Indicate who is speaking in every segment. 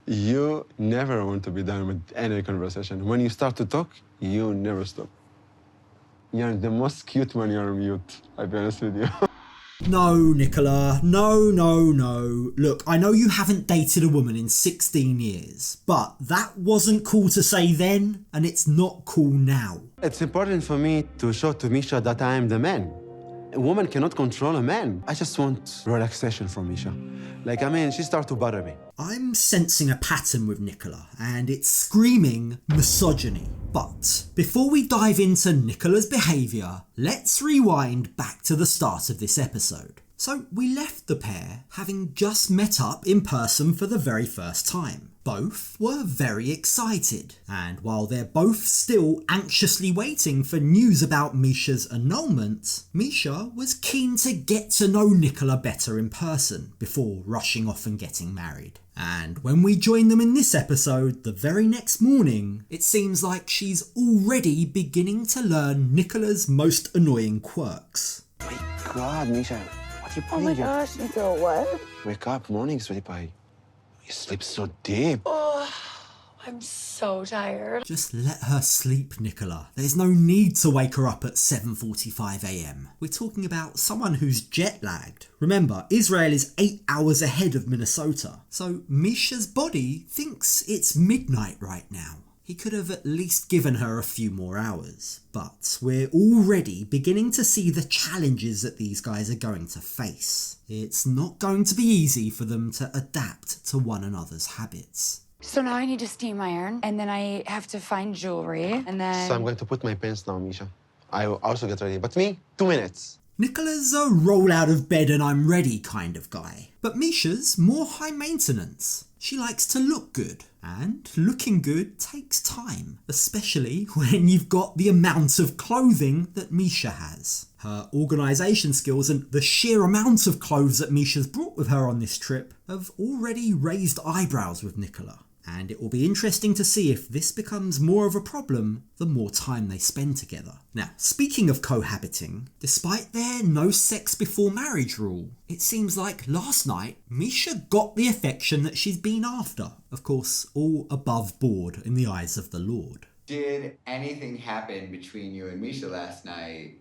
Speaker 1: You never want to be done with any conversation. When you start to talk, you never stop. You're the most cute when you're mute, I'll be honest with you.
Speaker 2: No, Nicola, no. Look, I know you haven't dated a woman in 16 years, but that wasn't cool to say then, and it's not cool now.
Speaker 1: It's important for me to show to Meisha that I am the man. A woman cannot control a man. I just want relaxation from Meisha. She started to bother me.
Speaker 2: I'm sensing a pattern with Nicola, and it's screaming misogyny. But before we dive into Nicola's behaviour, let's rewind back to the start of this episode. So we left the pair having just met up in person for the very first time. Both were very excited, and while they're both still anxiously waiting for news about Meisha's annulment, Meisha was keen to get to know Nicola better in person before rushing off and getting married. And when we join them in this episode, the very next morning, it seems like she's already beginning to learn Nicola's most annoying quirks.
Speaker 1: My God, Meisha, what are you
Speaker 3: Oh my gosh, Nicola, what?
Speaker 1: Wake up, morning, sweetie pie. You sleep so deep.
Speaker 3: Oh, I'm so tired.
Speaker 2: Just let her sleep, Nicola. There's no need to wake her up at 7:45 a.m. We're talking about someone who's jet-lagged. Remember, Israel is 8 hours ahead of Minnesota, so Meisha's body thinks it's midnight right now. He could have at least given her a few more hours, but we're already beginning to see the challenges that these guys are going to face. It's not going to be easy for them to adapt to one another's habits.
Speaker 3: So now I need to steam iron, and then I have to find jewelry, and then...
Speaker 1: So I'm going to put my pants now, Meisha. I will also get ready, but me, 2 minutes.
Speaker 2: Nicola's a roll out of bed and I'm ready kind of guy, but Meisha's more high maintenance. She likes to look good, and looking good takes time, especially when you've got the amount of clothing that Meisha has. Her organisation skills and the sheer amount of clothes that Meisha's brought with her on this trip have already raised eyebrows with Nicola. And it will be interesting to see if this becomes more of a problem the more time they spend together. Now, speaking of cohabiting, despite their no sex before marriage rule, it seems like last night Meisha got the affection that she's been after. Of course, all above board in the eyes of the Lord.
Speaker 4: Did anything happen between you and Meisha last night,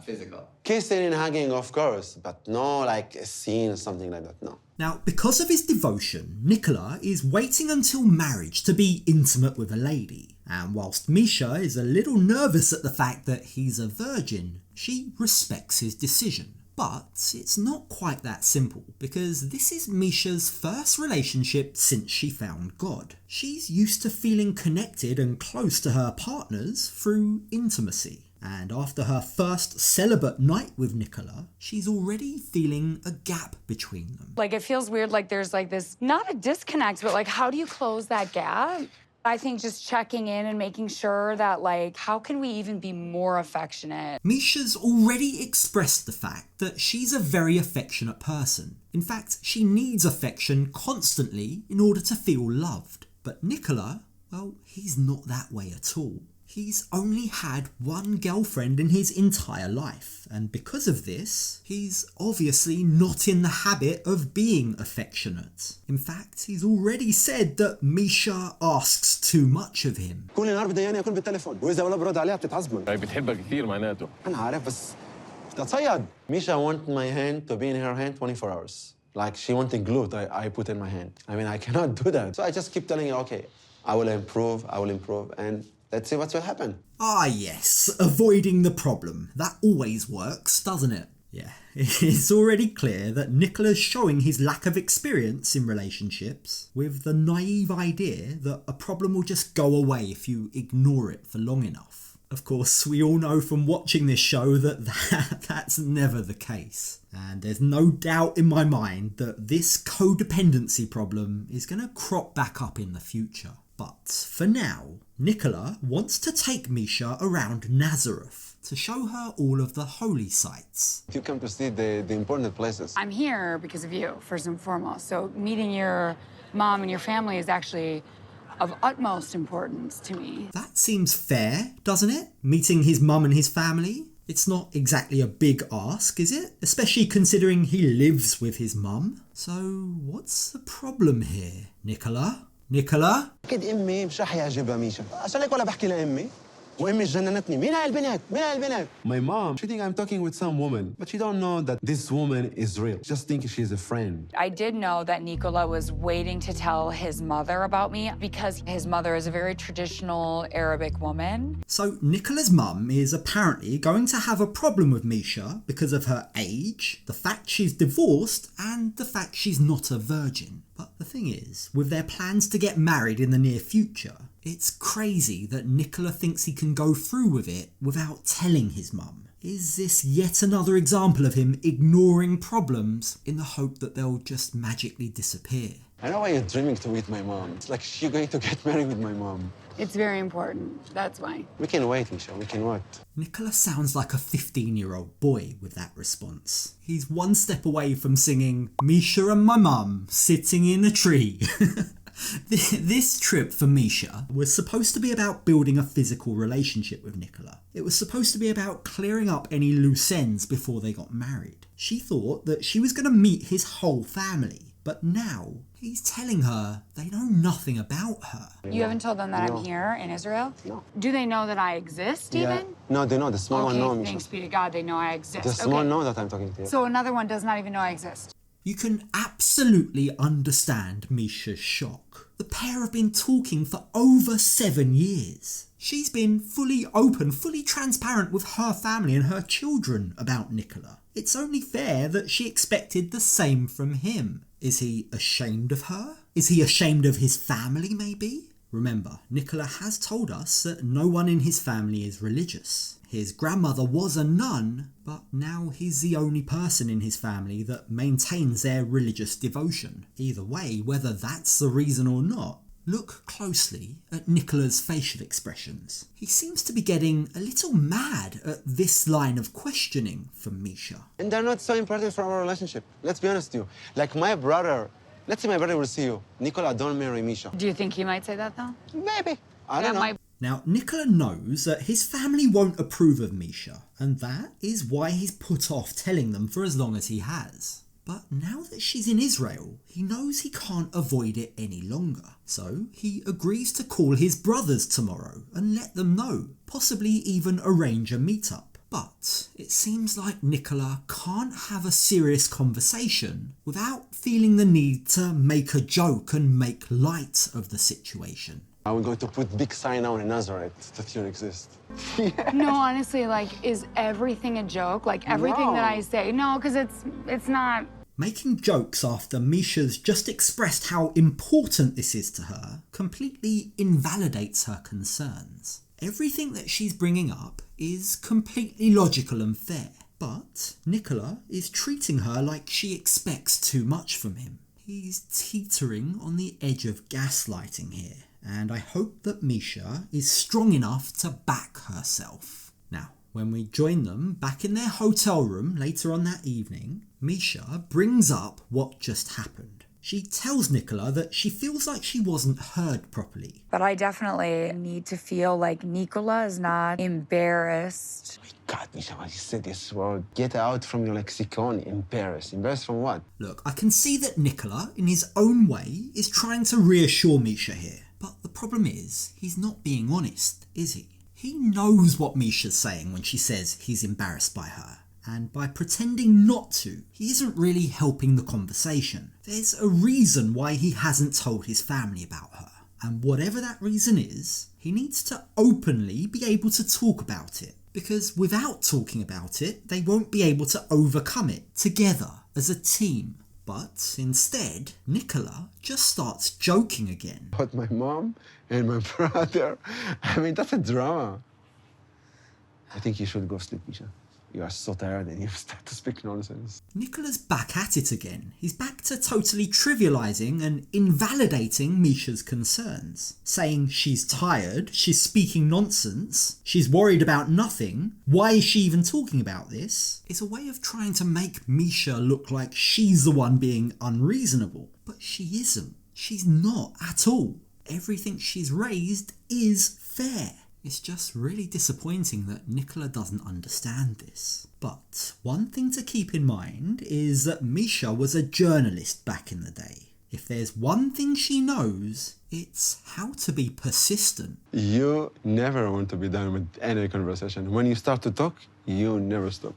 Speaker 4: physical?
Speaker 1: Kissing and hugging, of course, but no like a scene or something like that, no.
Speaker 2: Now, because of his devotion, Nicola is waiting until marriage to be intimate with a lady. And whilst Meisha is a little nervous at the fact that he's a virgin, she respects his decision. But it's not quite that simple, because this is Meisha's first relationship since she found God. She's used to feeling connected and close to her partners through intimacy. And after her first celibate night with Nicola, she's already feeling a gap between them.
Speaker 3: Like, it feels weird, like there's like this, not a disconnect, but like, how do you close that gap? I think just checking in and making sure that, like, how can we even be more affectionate?
Speaker 2: Meisha's already expressed the fact that she's a very affectionate person. In fact, she needs affection constantly in order to feel loved. But Nicola, well, he's not that way at all. He's only had one girlfriend in his entire life, and because of this, he's obviously not in the habit of being affectionate. In fact, he's already said that Meisha asks too much of him.
Speaker 1: كل نهار بدياني اكون بالتليفون واذا ولا برد عليها بتتعصبن.
Speaker 5: هي بتحبك كثير معناته.
Speaker 1: انا عارف بس بتتصيد. Meisha want my hand to be in her hand 24 hours. Like she wanted glue I put in my hand. I mean, I cannot do that. So I just keep telling her, okay, I will improve, and let's see what will happen.
Speaker 2: Ah yes, avoiding the problem. That always works, doesn't it? Yeah, it's already clear that Nicola's showing his lack of experience in relationships with the naive idea that a problem will just go away if you ignore it for long enough. Of course, we all know from watching this show that that's never the case. And there's no doubt in my mind that this codependency problem is going to crop back up in the future. But for now, Nicola wants to take Meisha around Nazareth to show her all of the holy sites.
Speaker 1: You come to see the important places.
Speaker 3: I'm here because of you, first and foremost. So meeting your mom and your family is actually of utmost importance to me.
Speaker 2: That seems fair, doesn't it? Meeting his mum and his family? It's not exactly a big ask, is it? Especially considering he lives with his mum. So what's the problem here, Nicola? Nicola?
Speaker 1: أكيد أمي مش رح يعجبها ميشا عشان هيك ولا بحكي لأمي وأمي جننتني مين هاي البنت؟ مين هاي البنت؟ My mom, she think I'm talking with some woman, but she don't know that this woman is real. Just think she's a friend.
Speaker 3: I did know that Nicola was waiting to tell his mother about me because his mother is a very traditional Arabic woman.
Speaker 2: So Nicola's mum is apparently going to have a problem with Meisha because of her age, the fact she's divorced, and the fact she's not a virgin. But the thing is, with their plans to get married in the near future, it's crazy that Nicola thinks he can go through with it without telling his mum. Is this yet another example of him ignoring problems in the hope that they'll just magically disappear?
Speaker 1: I know why you're dreaming to meet my mom. It's like you're going to get married with my mom.
Speaker 3: It's very important. That's why.
Speaker 1: We can wait, Misha. We can wait.
Speaker 2: Nicola sounds like a 15-year-old boy with that response. He's one step away from singing Meisha and my mum sitting in a tree. This trip for Meisha was supposed to be about building a physical relationship with Nicola. It was supposed to be about clearing up any loose ends before they got married. She thought that she was going to meet his whole family, but now he's telling her they know nothing about her.
Speaker 3: You haven't told them that
Speaker 1: No.
Speaker 3: I'm here in Israel?
Speaker 1: No.
Speaker 3: Do they know that I exist even?
Speaker 1: No, they know. The small one know,
Speaker 3: Okay,
Speaker 1: Misha.
Speaker 3: thanks be to God, they know I exist.
Speaker 1: The small
Speaker 3: Okay.
Speaker 1: know that I'm talking to you.
Speaker 3: So another one does not even know I exist.
Speaker 2: You can absolutely understand Meisha's shock. The pair have been talking for over 7 years. She's been fully open, fully transparent with her family and her children about Nicola. It's only fair that she expected the same from him. Is he ashamed of her? Is he ashamed of his family, maybe? Remember, Nicola has told us that no one in his family is religious. His grandmother was a nun, but now he's the only person in his family that maintains their religious devotion. Either way, whether that's the reason or not, look closely at Nicola's facial expressions. He seems to be getting a little mad at this line of questioning from Meisha.
Speaker 1: And they're not so important for our relationship. Let's be honest with you. Like my brother, let's say my brother will see you. Nicola, don't marry Misha.
Speaker 3: Do you think he might say that though?
Speaker 1: Maybe. I don't know.
Speaker 2: Now, Nicola knows that his family won't approve of Meisha, and that is why he's put off telling them for as long as he has. But now that she's in Israel, he knows he can't avoid it any longer. So he agrees to call his brothers tomorrow and let them know, possibly even arrange a meetup. But it seems like Nicola can't have a serious conversation without feeling the need to make a joke and make light of the situation.
Speaker 1: I'm going to put big sign now in Nazareth that you exist.
Speaker 3: No, honestly, like, is everything a joke? Like, everything
Speaker 1: No.
Speaker 3: that I say? No, because it's not.
Speaker 2: Making jokes after Meisha's just expressed how important this is to her completely invalidates her concerns. Everything that she's bringing up is completely logical and fair, but Nicola is treating her like she expects too much from him. He's teetering on the edge of gaslighting here, and I hope that Meisha is strong enough to back herself. Now, when we join them back in their hotel room later on that evening, Meisha brings up what just happened. She tells Nicola that she feels like she wasn't heard properly.
Speaker 3: But I definitely need to feel like Nicola is not embarrassed.
Speaker 1: God, Misha, what you said this word. Get out from your lexicon. Embarrassed. Embarrassed from what?
Speaker 2: Look, I can see that Nicola, in his own way, is trying to reassure Meisha here. But the problem is, he's not being honest, is he? He knows what Misha's saying when she says he's embarrassed by her. And by pretending not to, he isn't really helping the conversation. There's a reason why he hasn't told his family about her. And whatever that reason is, he needs to openly be able to talk about it. Because without talking about it, they won't be able to overcome it together as a team. But instead, Nicola just starts joking again.
Speaker 1: About my mom and my brother. I mean, that's a drama. I think you should go sleep, Misha. You are so tired and you start to speak nonsense.
Speaker 2: Nicola's back at it again. He's back to totally trivializing and invalidating Meisha's concerns. Saying she's tired, she's speaking nonsense, she's worried about nothing, why is she even talking about this? It's a way of trying to make Meisha look like she's the one being unreasonable. But she isn't. She's not at all. Everything she's raised is fair. It's just really disappointing that Nicola doesn't understand this. But one thing to keep in mind is that Meisha was a journalist back in the day. If there's one thing she knows, It's how to be persistent.
Speaker 1: You never want to be done with any conversation. When you start to talk, you never stop.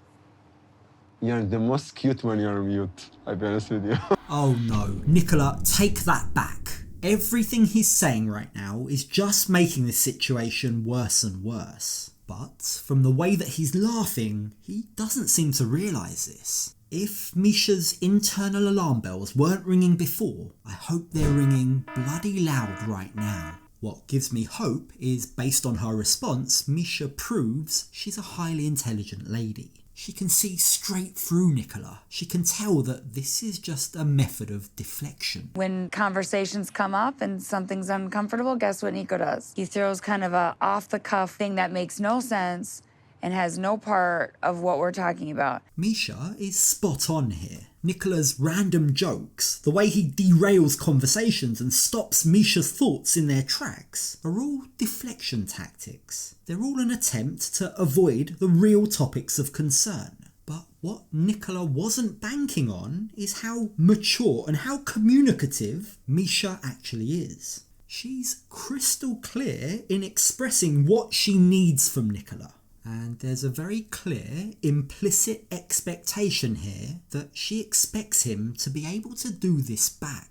Speaker 1: You're the most cute when you're on mute, I'll be honest with you.
Speaker 2: Oh no, Nicola, take that back. Everything he's saying right now is just making this situation worse and worse. But from the way that he's laughing, he doesn't seem to realise this. If Meisha's internal alarm bells weren't ringing before, I hope they're ringing bloody loud right now. What gives me hope is, based on her response, Meisha proves she's a highly intelligent lady. She can see straight through Nicola. She can tell that this is just a method of deflection.
Speaker 3: When conversations come up and something's uncomfortable, guess what Nico does? He throws kind of a off-the-cuff thing that makes no sense and has no part of what we're talking about.
Speaker 2: Meisha is spot on here. Nicola's random jokes, the way he derails conversations and stops Meisha's thoughts in their tracks, are all deflection tactics. They're all an attempt to avoid the real topics of concern. But what Nicola wasn't banking on is how mature and how communicative Meisha actually is. She's crystal clear in expressing what she needs from Nicola. And there's a very clear, implicit expectation here that she expects him to be able to do this back.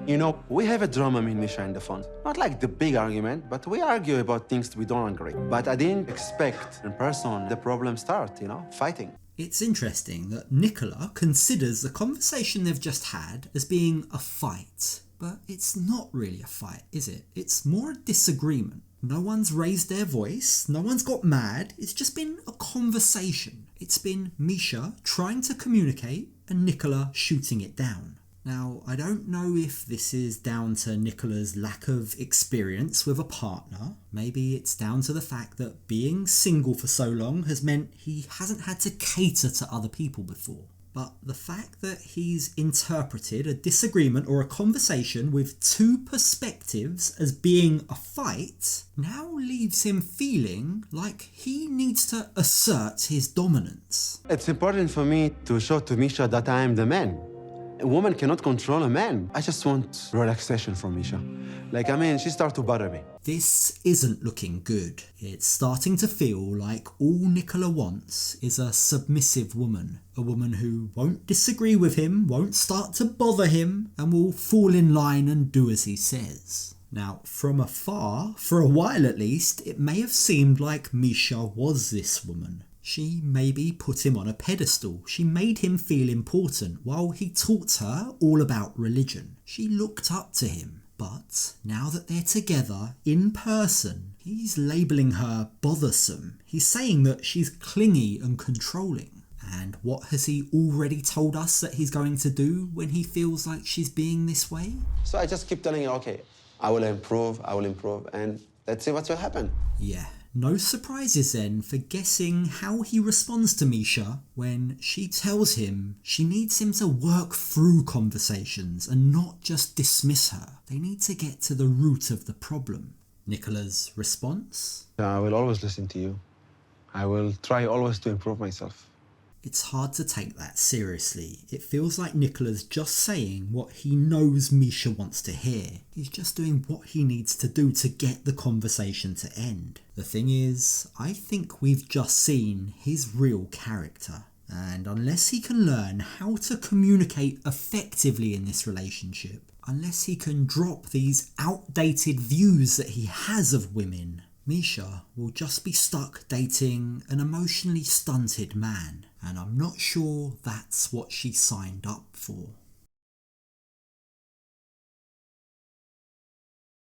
Speaker 1: You know, we have a drama, me and Meisha, in the phone. Not like the big argument, but we argue about things we don't agree. But I didn't expect in person the problem start, fighting.
Speaker 2: It's interesting that Nicola considers the conversation they've just had as being a fight. But it's not really a fight, is it? It's more a disagreement. No one's raised their voice, no one's got mad, it's just been a conversation. It's been Meisha trying to communicate and Nicola shooting it down. Now, I don't know if this is down to Nicola's lack of experience with a partner. Maybe it's down to the fact that being single for so long has meant he hasn't had to cater to other people before. But the fact that he's interpreted a disagreement or a conversation with two perspectives as being a fight now leaves him feeling like he needs to assert his dominance.
Speaker 1: It's important for me to show to Meisha that I am the man. A woman cannot control a man. I just want relaxation from Meisha. She started to bother me.
Speaker 2: This isn't looking good. It's starting to feel like all Nicola wants is a submissive woman. A woman who won't disagree with him, won't start to bother him, and will fall in line and do as he says. Now, from afar, for a while at least, it may have seemed like Meisha was this woman. She maybe put him on a pedestal. She made him feel important while he taught her all about religion. She looked up to him. But now that they're together in person, he's labelling her bothersome. He's saying that she's clingy and controlling. And what has he already told us that he's going to do when he feels like she's being this way?
Speaker 1: So I just keep telling her, okay, I will improve, and let's see what will happen.
Speaker 2: Yeah. No surprises then for guessing how he responds to Meisha when she tells him she needs him to work through conversations and not just dismiss her. They need to get to the root of the problem. Nicola's response?
Speaker 1: I will always listen to you. I will try always to improve myself.
Speaker 2: It's hard to take that seriously. It feels like Nicola's just saying what he knows Meisha wants to hear. He's just doing what he needs to do to get the conversation to end. The thing is, I think we've just seen his real character. And unless he can learn how to communicate effectively in this relationship, unless he can drop these outdated views that he has of women, Meisha will just be stuck dating an emotionally stunted man. And I'm not sure that's what she signed up for.